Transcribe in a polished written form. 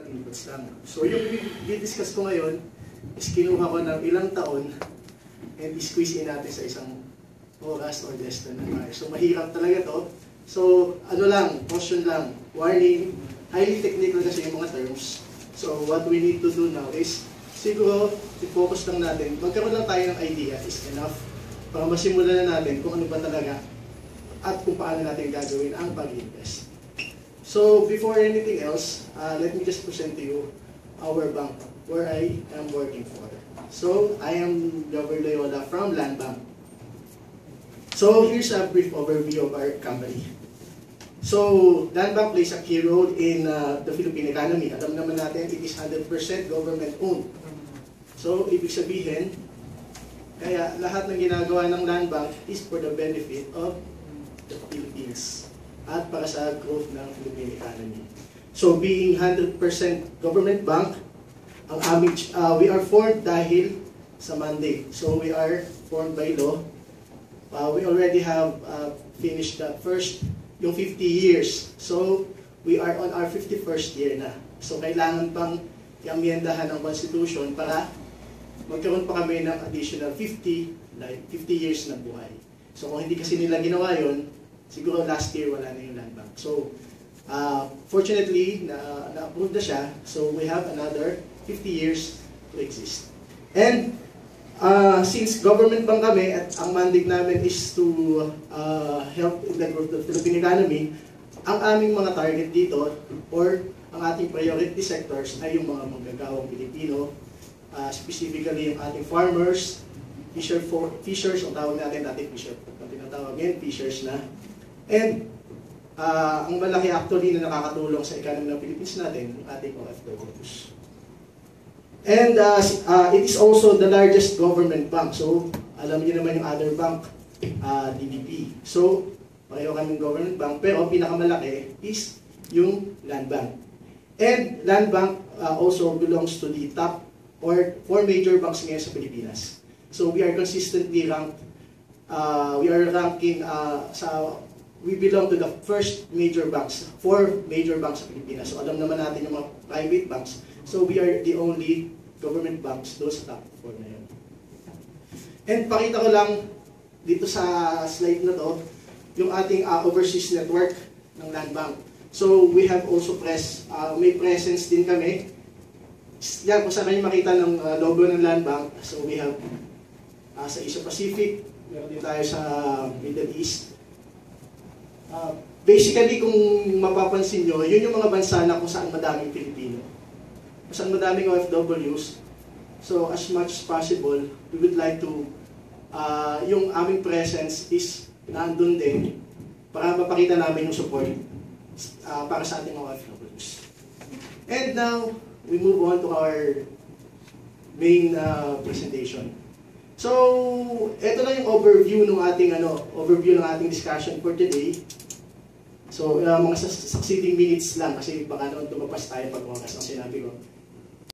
inputs lang. So yung i-discuss ko ngayon is kinuha ko ng ilang taon and i-squeeze in natin sa isang oras or less than an hour. So mahirap talaga to. So ano lang, caution lang, warning, highly technical kasi yung mga terms. So what we need to do now is siguro i-focus lang natin, magkaroon lang tayo ng idea is enough para masimulan na natin kung ano ba talaga at kung paano natin gagawin ang pag-invest. So before anything else, let me just present to you our bank where I am working for. So I am Jobber Loyola from Land Bank. So here's a brief overview of our company. So Land Bank plays a key role in the Philippine economy. Alam naman natin, it is 100% government owned. So ibig sabihin, kaya lahat ng ginagawa ng Land Bank is for the benefit of the Philippines at para sa growth ng Philippine economy. So being 100% government bank, ang aming, we are formed dahil sa mandate. So we are formed by law. We already have finished the first, yung 50 years. So we are on our 51st year na. So kailangan pang i-amyendahan ng Constitution para magkaroon pa kami ng additional 50 years na buhay. So kung hindi kasi nila ginawa yun, siguro last year wala na yung Land Bank. So fortunately, na-approve na siya. So we have another 50 years to exist. And since government bank kami at ang mandate namin is to help in the growth of the Philippine economy, ang aming mga target dito or ang ating priority sectors ay yung mga manggagawang Pilipino, specifically yung ating farmers, fishers, ang tawag natin fisher, ang tinatawag ngayon, fishers na. And ang malaki actually na nakakatulong sa economy ng Philippines natin, yung ating OFWs. And it is also the largest government bank. So, alam niyo naman yung other bank, DBP. So, pareho kaming government bank, pero pinakamalaki is yung Land Bank. And Land Bank also belongs to the top or 4 major banks ngayon sa Pilipinas. So, we are consistently ranked, we belong to the first major banks, 4 major banks sa Pilipinas. So, alam naman natin yung mga private banks. So, we are the only government banks, those top 4 na yun. And pakita ko lang dito sa slide na to, yung ating overseas network ng Land Bank. So, we have also may presence din kami. Yan, kung saan kayo makita ng logo ng Land Bank. So, we have sa Asia Pacific, meron din tayo sa Middle East. Basically, kung mapapansin nyo, yun yung mga bansa na kung saan madaming Pilipino. Kung saan madaming OFWs. So, as much as possible, we would like to, yung aming presence is nandun din para mapakita namin yung support para sa ating mga OFWs. And now, we move on to our main presentation. So, ito lang yung overview ng ating discussion for today. So, mga succeeding minutes lang kasi baka naman tumapas tayo pag wakas ang sinabi ko.